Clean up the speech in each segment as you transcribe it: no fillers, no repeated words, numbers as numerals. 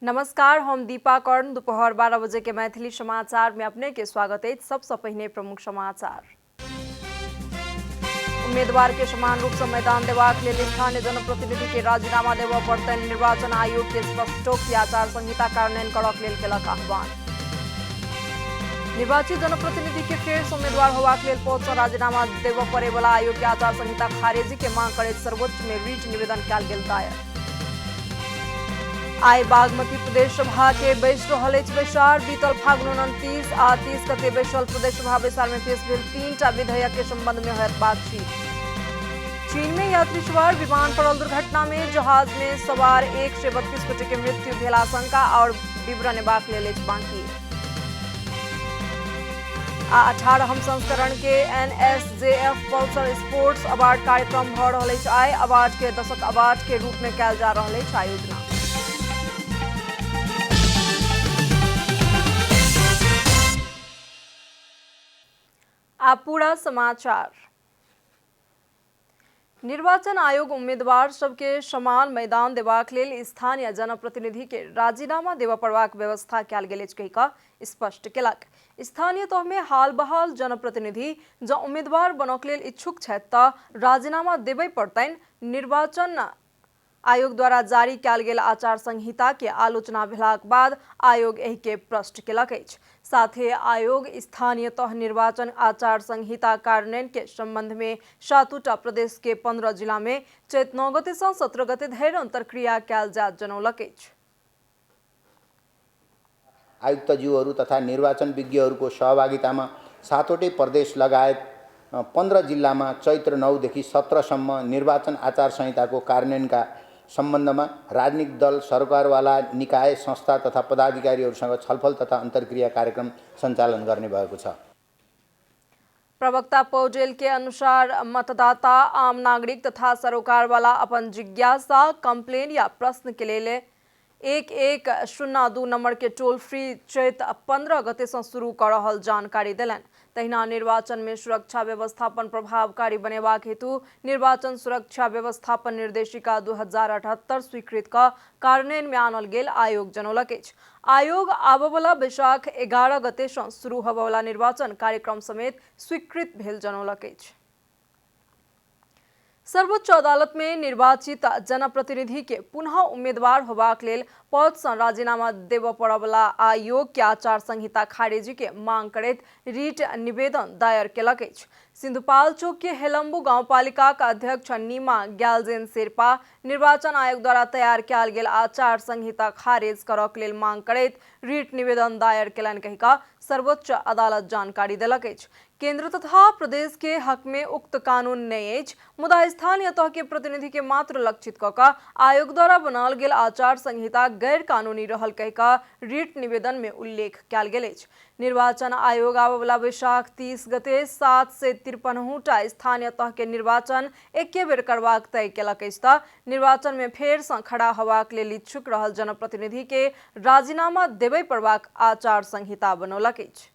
नमस्कार, हम दीपा कर्ण। दोपहर 12 बजे के मैथिली समाचार में अपने के स्वागत है। सबसे पहले प्रमुख समाचार। उम्मीदवार के समान रूप से मैदान देबाक लेल स्थानीय जनप्रतिनिधि के राजीनामा देबऽ पड़तनि। निर्वाचन आयोग के स्पष्टो की आचार संहिता कार्यान्वयन करक लेल केलक आह्वान। निर्वाचित जनप्रतिनिधि के फेर उम्मीदवार होबाक लेल पद से राजीनामा देबऽ पड़े वाला आयोग के आचार संहिता खारेजी के मांग करैत सर्वोच्च में रीट निवेदन कयल गेल दायर। आइ बागमती प्रदेश सभा के बैस रहल अछि बैसार। बीतल फागुन 29 आ 30 गते बैसल प्रदेश सभा बैसार में पेश भेल 3टा विधेयक के संबंध में होयत बातचीत। चीन में यात्री सवार विमान पड़ल दुर्घटना में जहाज में सवार 132 गोटे के मृत्यु भेल आशंका और विवरण एबाक लेल अछि बाकी। 18हम संस्करण के NSJF पल्सर स्पोर्ट्स अवार्ड कार्यक्रम भ रहल अछि। आइ अवार्ड के दशक अवार्ड के रूप में कयल जा रहल अछि आयोजना। आप पूरा समाचार। निर्वाचन आयोग उम्मीदवार सबके समान मैदान देबाक लेल स्थानीय जनप्रतिनिधि के राजीनामा देबऽ पड़बाक व्यवस्था कयल गेल अछि कहि कऽ स्पष्ट केलक। स्थानीय तह में हाल बहाल जनप्रतिनिधि जँ उम्मीदवार बनक लेल इच्छुक छथि तऽ राजीनामा देबऽ पड़तनि। निर्वाचन आयोग द्वारा जारी कयल गेल आचार संहिता के आलोचना भेलाक बाद आयोग एहि के प्रश्न केलक अछि। साथे आयोग स्थानीय तह निर्वाचन आचार संहिता कार्यान्वयन के संबंध में 7टा प्रदेश के 15 जिला में चैत 9 गते से 17 गते धरि अंतरक्रिया कयल जायत जनौलक अछि। आयुक्तज्यूहरू तथा निर्वाचन विज्ञहरूको सहभागितामा 7वटै प्रदेश लगायत 15 जिल्लामा चैत्र 9 देखि 17 सम्म निर्वाचन आचार संहिताको कार्यान्वयनका सम्बन्धमा राजनीतिक दल, सरकारवाला निकाय, संस्था तथा पदाधिकारीहरूसँग छलफल तथा अन्तर्क्रिया कार्यक्रम सञ्चालन गर्ने भएको छ। प्रवक्ता पौडेल के अनुसार मतदाता, आम नागरिक तथा सरोकारवाला अपन जिज्ञासा, कंप्लेन या प्रश्न के लिए 1102 नंबर के टोल फ्री चैत 15 गते से शुरू कर रहल जानकारी दिलन। तहिना निर्वाचन में सुरक्षा व्यवस्थापन प्रभावकारी बनेबाक हेतु निर्वाचन सुरक्षा व्यवस्थापन निर्देशिका 2078 स्वीकृत क कार्यान्वयन में आनल गेल आयोग जनौलक अछि। आयोग आबयवला बैसाख 11 गते से शुरू होबयवला निर्वाचन कार्यक्रम समेत स्वीकृत भेल जनौलक अछि। सर्वोच्च अदालत में निर्वाचित जनप्रतिनिधि के पुनः उम्मीदवार होबाक लेल पद से राजीनामा देबऽ पड़यवला आयोग के आचार संहिता खारेजी के मांग करैत रीट निवेदन दायर केलक अछि। सिंधुपाल्चोक के हेलम्बू गांवपालिका का अध्यक्ष नीमा ग्याल्जेन शेर्पा निर्वाचन आयोग द्वारा तैयार कयल गेल आचार संहिता खारेज करक लेल मांग करैत रीट निवेदन दायर केलनि कहि कऽ सर्वोच्च अदालत जानकारी देलक अछि। केंद्र तथा प्रदेश के हक में उक्त कानून नहीं अछि, मुदा स्थानीय तह के प्रतिनिधि के मात्र लक्षित कऽ कऽ आयोग द्वारा बनाल गेल आचार संहिता गैर कानूनी रहल कहि कऽ रीट निवेदन में उल्लेख कयल गेल अछि। निर्वाचन आयोग आबयवला बैसाख 30 गते 7 से 53टा स्थानीय तह के निर्वाचन एके बेर करबाक तय केलक अछि तऽ निर्वाचन में फेर सँ खड़ा होबाक लेल इच्छुक रहल जनप्रतिनिधि के राजीनामा देबय पड़बाक आचार संहिता बनौलक अछि।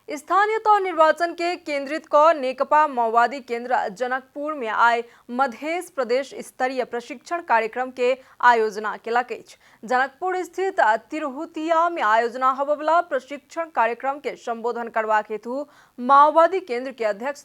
स्थानीय तह निर्वाचन के केंद्रित क नेकपा माओवादी केंद्र जनकपुर में आइ मध्य प्रदेश स्तरीय प्रशिक्षण कार्यक्रम के आयोजना केलक अछि। जनकपुर स्थित तिरहुतिया में आयोजना होबयवला प्रशिक्षण कार्यक्रम के संबोधन करबाक हेतु माओवादी केंद्र के अध्यक्ष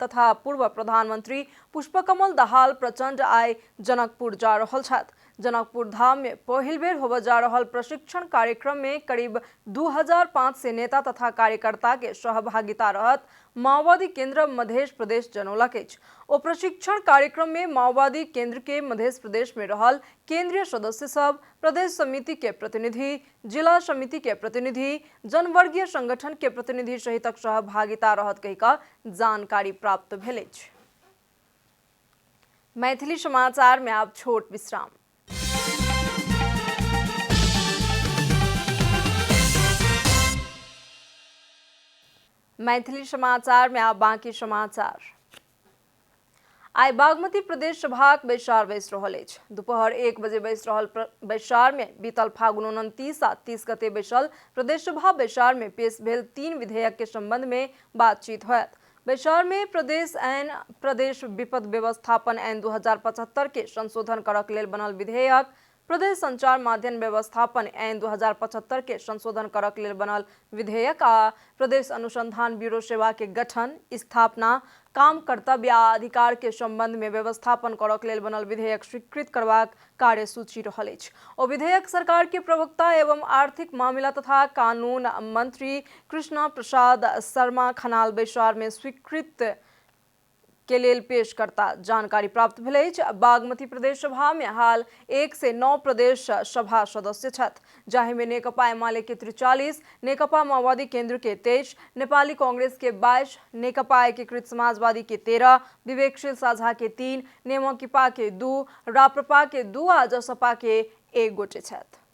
तथा पूर्व प्रधानमंत्री पुष्पकमल दाहाल प्रचंड आइ जनकपुर जा रहल छथि। जनकपुर धाम में पहिल बेर होबय जा रहल प्रशिक्षण कार्यक्रम में करीब 2500 नेता तथा कार्यकर्ता के सहभागिता रहत माओवादी केंद्र मध्य प्रदेश जनौलक अछि। ओ प्रशिक्षण कार्यक्रम में माओवादी केंद्र के मध्य प्रदेश में रहल केंद्रीय सदस्य सब, प्रदेश समिति के प्रतिनिधि, जिला समिति के प्रतिनिधि, जनवर्गीय संगठन के प्रतिनिधि सहितक सहभागिता रहत कहि कऽ जानकारी प्राप्त भेल अछि। मैथिली समाचार में आप छोट विश्राम। मैथिली समाचार में आप बाकी समाचार। आइ बागमती प्रदेश सभाक बैसार बैस रहल अछि। दोपहर 1 बजे बैस रहल बैसार में बीतल फागुन 29 आ 30 गते बैसल प्रदेश सभा बैसार में पेश भेल 3 विधेयक के संबंध में बातचीत होयत। बैसार में प्रदेश विपद व्यवस्थापन ऐन 2075 के संशोधन करक लेल बनल विधेयक प्रदेश संचार माध्यम व्यवस्थापन ऐन 2075 के संशोधन करक लेल बनल विधेयक आ प्रदेश अनुसंधान ब्यूरो सेवा के गठन, स्थापना, काम, कर्तव्य आ अधिकार के संबंध में व्यवस्थापन करक लेल बनल विधेयक स्वीकृत करबाक कार्यसूची रहल अछि। ओ विधेयक सरकार के प्रवक्ता एवं आर्थिक मामला तथा कानून मंत्री कृष्ण प्रसाद शर्मा खनाल बैसार में स्वीकृत के लेल पेश करता जानकारी प्राप्त भेल अछि। बागमती प्रदेश सभा में हाल 1 से 9 प्रदेश सभा सदस्य छथि, जाहि में नेकपा एमाले के 43, नेकपा माओवादी केंद्र के 23, नेपाली कांग्रेस के 22, नेकपा एकीकृत समाजवादी के 13, विवेकशील साझा के 3, नेमकिपा के 2, राप्रपा के 2 आ जसपा के 1 गोटे छथि।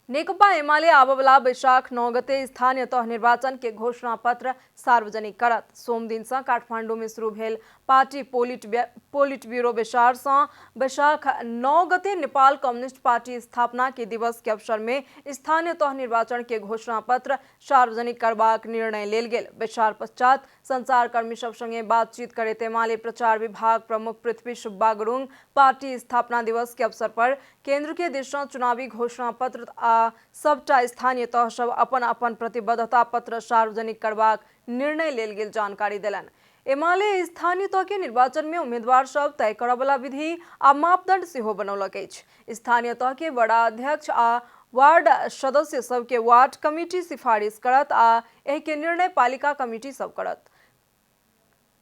नेकपा एमाले आबवला बैशाख 9 गते स्थानीय तह निर्वाचन के घोषणा पत्र सार्वजनिक करत। सोम दिन से काठमांडू में शुरू भेल पार्टी पोलिट ब्यूरो बैसार से बैशाख 9 गते नेपाल कम्युनिस्ट पार्टी स्थापना के दिवस के अवसर में स्थानीय तह निर्वाचन के घोषणा पत्र सार्वजनिक करबाक निर्णय लेल गेल। बैसार पश्चात संचारकर्मी सब संगे बातचीत करैत एमाले प्रचार विभाग प्रमुख पृथ्वी सुब्बा गुरुङ पार्टी स्थापना दिवस के अवसर पर केंद्र के दिस चुनावी घोषणा पत्र आ सबटा स्थानीय तह सब अपन अपन प्रतिबद्धता पत्र सार्वजनिक करबाक निर्णय लेल गेल जानकारी देलन। एमाले स्थानीय तह के निर्वाचन में उम्मीदवार सब तय करबला विधि आ मापदंड सेहो बनौलक अछि। स्थानीय तह के बड़ा अध्यक्ष आ वार्ड सदस्य सब के वार्ड कमिटी सिफारिश करत आ एहि के निर्णय पालिका कमिटी सब करत।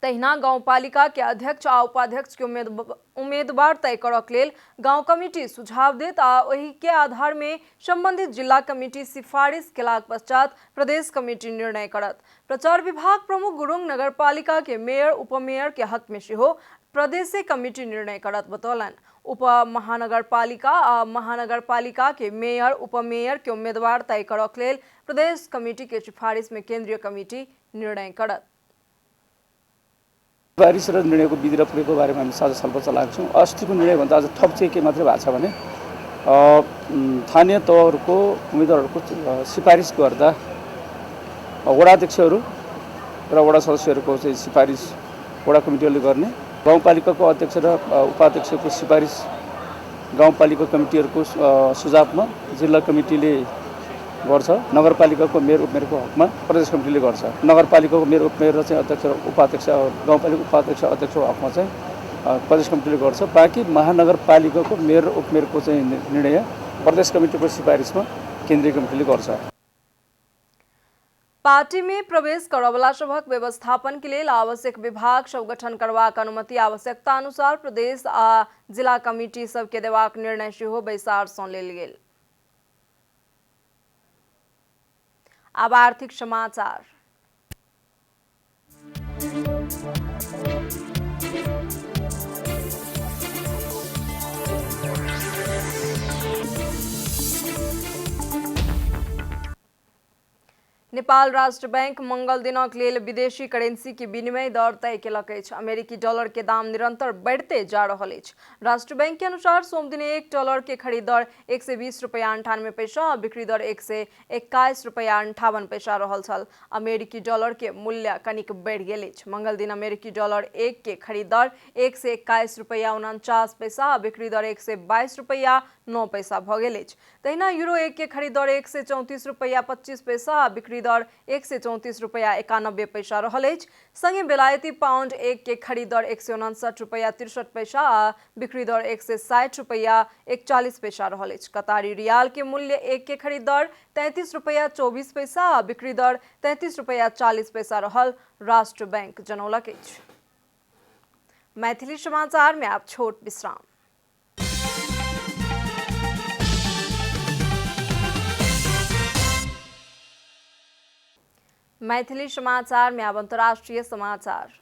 तहिना गाउँपालिका के अध्यक्ष आ उपाध्यक्ष के उम्मीदवार तय करक लेल गाँव कमिटी सुझाव देत आ ओहि के आधार में संबंधित जिला कमिटी सिफारिश केलाक पश्चात प्रदेश कमिटी निर्णय करत। प्रचार विभाग प्रमुख गुरुङ नगरपालिका के मेयर उपमेयर के हक में सेहो प्रदेश कमिटी निर्णय करत बतौलन। उप महानगरपालिका आ महानगरपालिका के मेयर उपमेयर के उम्मीदवार तय करक लेल प्रदेश कमिटी के सिफारिश में केंद्रीय कमिटी निर्णय करत। सिफारिस र निर्णयको विधि र प्रयोगको बारेमा हामी साझा छलफल चलाएको छौँ। अस्तिको निर्णयभन्दा अझ थप चाहिँ के मात्रै भएको छ भने स्थानीय तहहरूको उम्मेदवारहरूको सिफारिस गर्दा वडा अध्यक्षहरू र वडा सदस्यहरूको चाहिँ सिफारिस वडा कमिटीहरूले गर्ने, गाउँपालिकाको अध्यक्ष र उपाध्यक्षको सिफारिस गाउँपालिका कमिटीहरूको सुझावमा जिल्ला कमिटीले गर्छ, नगरपालिकाको मेयर उपमेयरको हकमा प्रदेश कमिटीले गर्छ। नगरपालिकाको मेयर उपमेयर र चाहिँ अध्यक्ष र उपाध्यक्ष गाउँपालिका उपाध्यक्ष अध्यक्षको हकमा चाहिँ प्रदेश कमिटीले गर्छ। बाँकी महानगरपालिकाको मेयर र उपमेयरको चाहिँ निर्णय प्रदेश कमिटीको सिफारिसमा केन्द्रीय कमिटीले गर्छ। पार्टी में प्रवेश करवला सभक व्यवस्थापन के लिए आवश्यक विभाग सब गठन करबाक अनुमति आवश्यकता अनुसार प्रदेश आ जिला कमिटी सबके देबाक निर्णय सेहो बैसार सँ लेल गेल। अब आर्थिक समाचार। नेपाल राष्ट्र बैंक मंगल दिनक लेल विदेशी करेंसी के विनिमय दर तय केलक अछि। अमेरिकी डॉलर के दाम निरंतर बढ़ते जा रहल अछि। राष्ट्र बैंक के अनुसार सोम दिन 1 डॉलर के खरीद दर 120 रुपया 98 पैसा और बिक्री दर 121 रुपया 58 पैसा रहल छल। अमेरिकी डॉलर के मूल्य कनिक बढ़ि गेल अछि। मंगल दिन अमेरिकी डॉलर 1 के खरीद दर 121 रुपया 49 पैसा और बिक्री दर 122 रुपया 9 पैसा भ गेल अछि। तहिना यूरो 1 के खरीद दर 134 रुपया 25 पैसा और बिक्री दर 134 रुपया 91 पैसा रहल अछि। संगे बेलायती पाउंड 1 के खरीद दर 159 रुपया 63 पैसा आ बिक्री दर 160 रुपया 41 पैसा रहल अछि। कतारी रियाल के मूल्य 1 के खरीद दर 33 रुपया 24 पैसा आ बिक्री दर 33 रुपया 40 पैसा रहल राष्ट्र बैंक जनौलक अछि। मैथिली समाचार में आप छोट विश्राम। मैथिली समाचार में अब अंतर्राष्ट्रीय समाचार।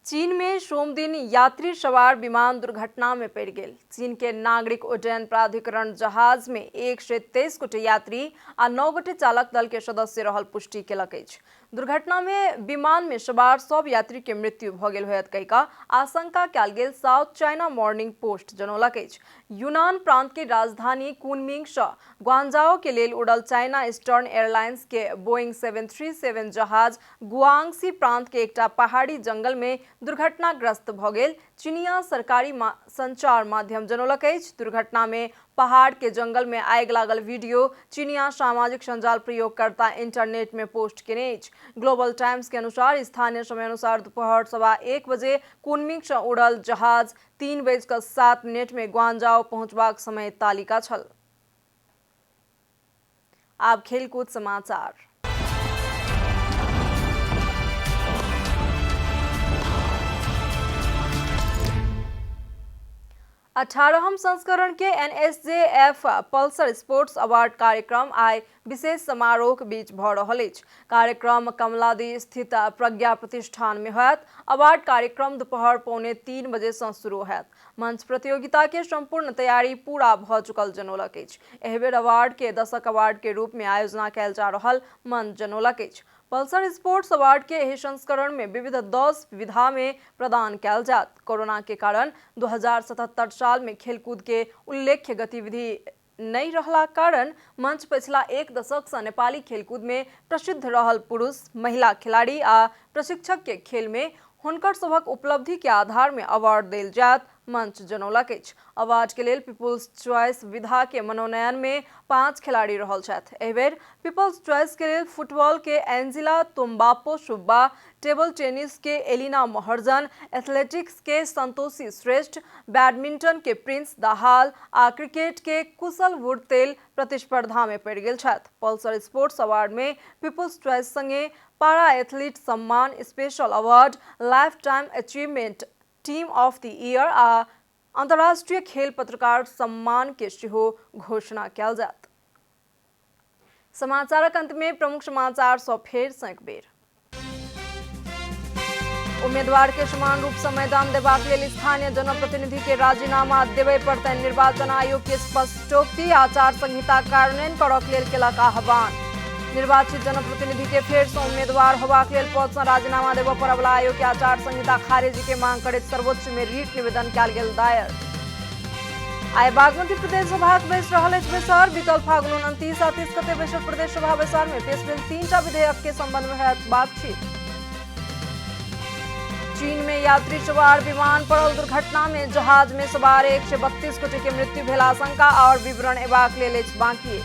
चीन में सोम दिन यात्री सवार विमान दुर्घटना में पड़ गेल। चीन के नागरिक उड्डयन प्राधिकरण जहाज में 123 गोटे यात्री आ 9 गोटे चालक दल के सदस्य रहल पुष्टि केलक अछि। दुर्घटना में विमान में सवार सब यात्री के मृत्यु भ गेल होयत कहिका आशंका कयल गेल साउथ चाइना मॉर्निंग पोस्ट जनौलक अछि। यूनान प्रांत के राजधानी कुनमिंग सँ ग्वांगझाओ के लेल उड़ल चाइना ईस्टर्न एयरलाइंस के बोइंग 737 जहाज गुआंगसी प्रांत के एकटा पहाड़ी जंगल में दुर्घटनाग्रस्त भ गेल। चीनिया सरकारी संचार माध्यम जनौलक अछि। दुर्घटना में पहाड़ के जंगल में आगि लागल वीडियो चीनिया सामाजिक संजाल प्रयोगकर्ता इंटरनेट में पोस्ट केने अछि। ग्लोबल टाइम्स के अनुसार स्थानीय समय अनुसार दोपहर 1:15 बजे कुनमिंग सँ उड़ल जहाज 3:07 में ग्वांगझाओ पहुंचबाक समय तालिका छल। आब खेलकूद समाचार। 18वें संस्करण के NSJF पल्सर स्पोर्ट्स अवार्ड कार्यक्रम आइ विशेष समारोह के बीच भ रहल अछि। कार्यक्रम कमलादी स्थित प्रज्ञा प्रतिष्ठान में होयत। अवार्ड कार्यक्रम दोपहर 2:45 बजे से शुरू होयत। मंच प्रतियोगिता के संपूर्ण तैयारी पूरा भ चुकल जनौलक अछि। एहि बेर अवार्ड के दशक अवार्ड के रूप में आयोजना कयल जा रहल मंच जनौलक अछि। पल्सर स्पोर्ट्स अवार्ड के एहि संस्करण में विविध 10 विधा में प्रदान कयल जात। कोरोना के कारण 2077 साल में खेलकूद के उल्लेख्य गतिविधि नहीं रहला कारण मंच पिछला एक दशक से नेपाली खेलकूद में प्रसिद्ध रहल पुरुष महिला खिलाड़ी आ प्रशिक्षक के खेल में हुनकर सभक उपलब्धि के आधार में अवार्ड देल जात मंच जनौलक अछि। अवार्ड के लेल पीपुल्स चॉइस विधा के मनोनयन में 5 खिलाड़ी रहल छथि। एहि बेर पीपुल्स चॉइस के लेल फुटबॉल के Angela Tumbapo Subba, table tennis के एलिना महर्जन, एथलेटिक्स के संतोषी श्रेष्ठ, बैडमिंटन के प्रिंस दाहाल आ क्रिकेट के कुशल वुडतेल प्रतिस्पर्धा में पड़ि गेल छथि। पल्सर स्पोर्ट्स अवार्ड में पीपुल्स चॉइस संगे पारा एथलीट सम्मान, special award, lifetime achievement, team of the year आ अंतर्राष्ट्रीय खेल पत्रकार सम्मान के सेहो घोषणा कयल जात। समाचारक अंत में प्रमुख समाचार सँ फेर सँ एक बेर। उम्मीदवार के समान रूप से मैदान देबाक लेल स्थानीय जनप्रतिनिधि के राजीनामा देबय पड़तनि। निर्वाचन आयोग के स्पष्टोक्ति। आचार संहिता कार्यान्वयन करक लेल केलक आह्वान। निर्वाचित जनप्रतिनिधि के फेर से उम्मीदवार होबाक लेल पद से राजीनामा देबय पड़वला आयोग के आचार संहिता खारिजी के मांग करैत सर्वोच्च में रीट निवेदन कयल गेल दायर। आइ बागमती प्रदेश सभा बैस रहल अछि बैसार। बीतल फागुन 29 आ 30 गते बैसक प्रदेश सभा बैसार में पेश भेल 3टा विधेयक के संबंध में होयत बातचीत। चीन में यात्री सवार विमान पड़ल दुर्घटना में जहाज में सवार 132 गोटे के मृत्यु भेल आशंका और विवरण एबाक लेल अछि बाकी।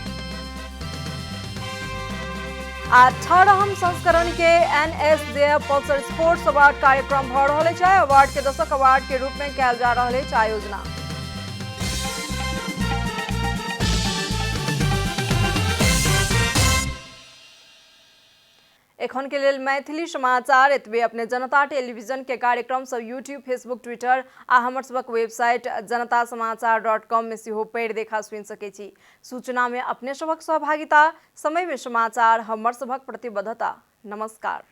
18वें संस्करण के NSJF पल्सर स्पोर्ट्स अवार्ड कार्यक्रम भ रहल अछि। अवार्ड के दशक अवार्ड के रूप में कयल जा रहल अछि आयोजना। एखन के लेल मैथिली समाचार एतबे। अपने जनता टेलीविजन के कार्यक्रम सब यूट्यूब, फेसबुक, ट्विटर आ हमर सबक वेबसाइट janatasamaachar.com में सेहो पढ़ि देखा सुनि सकै छी। सूचना में अपने सबक सहभागिता, समय में समाचार हमर सबक प्रतिबद्धता। नमस्कार।